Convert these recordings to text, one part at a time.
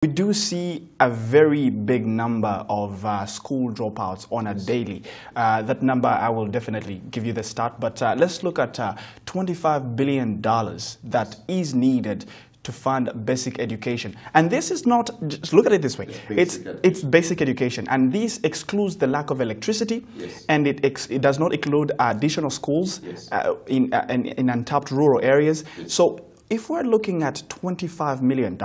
We do see a very big number of school dropouts on a daily. That number, I will definitely give you the start, but let's look at $25 billion that is needed to fund basic education. And this is not, just look at it this way, it's basic education. And this excludes the lack of electricity, and it does not include additional schools in untapped rural areas. So if we're looking at $25 million,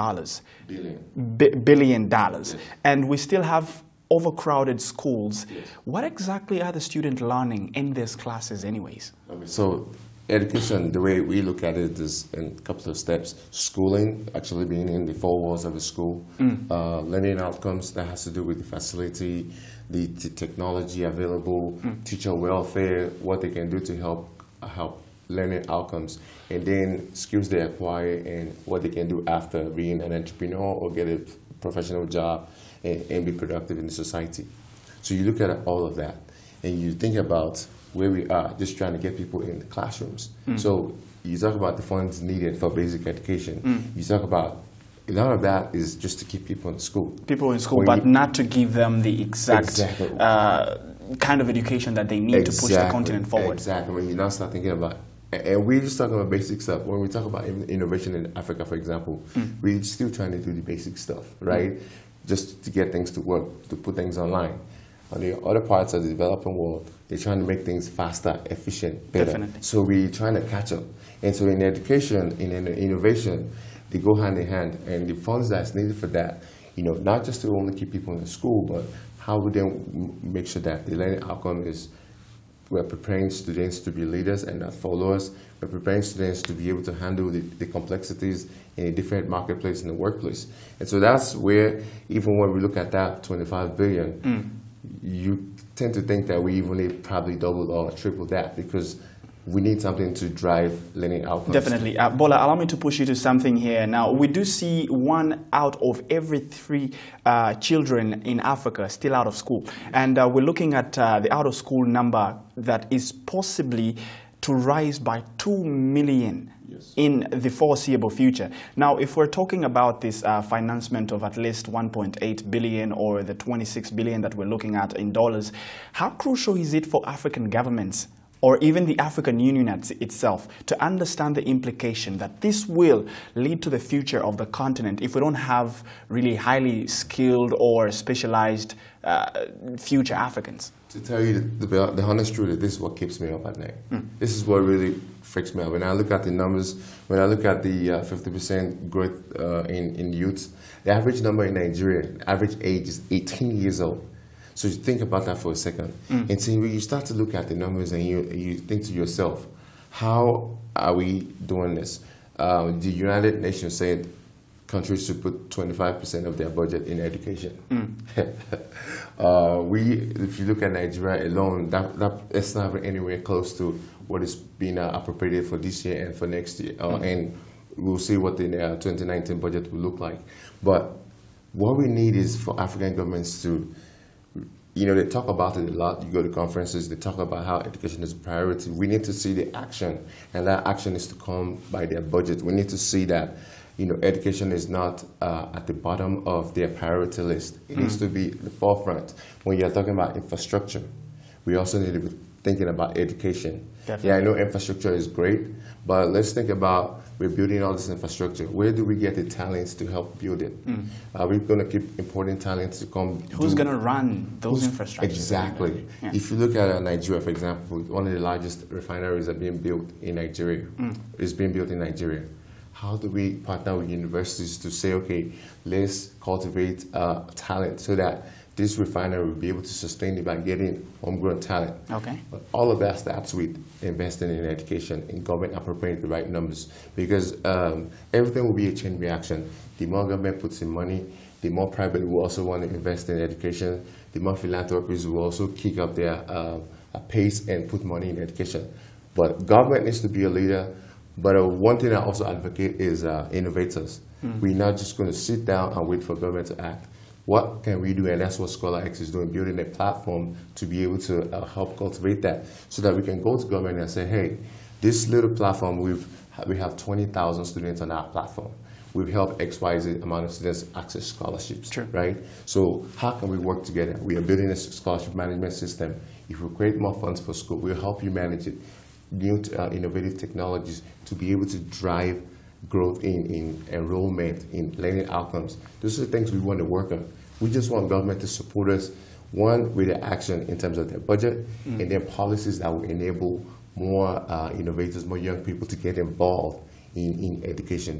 billion dollars, and we still have overcrowded schools, what exactly are the students learning in these classes anyways? So education, the way we look at it is in a couple of steps. Schooling, actually being in the four walls of a school. Learning outcomes, that has to do with the facility, the technology available, teacher welfare, what they can do to help learning outcomes, and then skills they acquire and what they can do after being an entrepreneur or get a professional job and be productive in the society. So you look at all of that and you think about where we are, just trying to get people in the classrooms. So you talk about the funds needed for basic education. You talk about a lot of that is just to keep people in school. People in school, but not to give them the exact kind of education that they need to push the continent forward. Exactly. When you now start thinking about, and we're just talking about basic stuff. When we talk about innovation in Africa, for example, we're still trying to do the basic stuff, right? Just to get things to work, to put things online. On the other parts of the developing world, they're trying to make things faster, efficient, better. Definitely. So we're trying to catch up. And so in education, in innovation, they go hand in hand. And the funds that's needed for that, not just to only keep people in the school, but how we then make sure that the learning outcome is, we're preparing students to be leaders and not followers. We're preparing students to be able to handle the complexities in a different marketplace in the workplace. And so that's where, even when we look at that 25 billion, you tend to think that we even need probably double or triple that, because we need something to drive learning outcomes. Definitely. Bola, allow me to push you to something here. Now, we do see 1 out of every 3 children in Africa still out of school. And we're looking at the out-of-school number that is possibly to rise by 2 million in the foreseeable future. Now, if we're talking about this financement of at least 1.8 billion or the 26 billion that we're looking at in dollars, how crucial is it for African governments or even the African Union itself to understand the implication that this will lead to the future of the continent if we don't have really highly skilled or specialized future Africans? To tell you the honest truth, this is what keeps me up at night. This is what really freaks me out. When I look at the numbers, when I look at the 50% growth in youth, the average number in Nigeria, average age is 18 years old. So you think about that for a second. And so you start to look at the numbers and you think to yourself, how are we doing this? The United Nations said countries should put 25% of their budget in education. If you look at Nigeria alone, that's not anywhere close to what is being appropriated for this year and for next year. And we'll see what the 2019 budget will look like. But what we need is for African governments to, they talk about it a lot. You go to conferences, they talk about how education is a priority. We need to see the action, and that action is to come by their budget. We need to see that, education is not at the bottom of their priority list. It needs to be the forefront. When you're talking about infrastructure, we also need to be thinking about education. Definitely. Yeah, I know infrastructure is great, but let's think about, we're building all this infrastructure. Where do we get the talents to help build it? Are we going to keep importing talents to come? Who's going to run those infrastructures? Exactly. Yeah. If you look at Nigeria, for example, one of the largest refineries are being built in Nigeria. Is being built in Nigeria. How do we partner with universities to say, okay, let's cultivate talent so that this refinery will be able to sustain it by getting homegrown talent. Okay. But all of that starts with investing in education, in government appropriating the right numbers, because everything will be a chain reaction. The more government puts in money, the more private will also want to invest in education. The more philanthropies will also kick up their pace and put money in education. But government needs to be a leader. But one thing I also advocate is innovators. We're not just going to sit down and wait for government to act. What can we do? And that's what Scholarx is doing, building a platform to be able to help cultivate that, so that we can go to government and say, hey, this little platform, we have 20,000 students on our platform. we've helped XYZ amount of students access scholarships, True. right? So how can we work together? We are building a scholarship management system. If we create more funds for school, we'll help you manage it. New innovative technologies to be able to drive growth in enrollment, in learning outcomes. Those are the things we want to work on. We just want government to support us, one, with the action in terms of their budget, and then policies that will enable more innovators, more young people to get involved in education.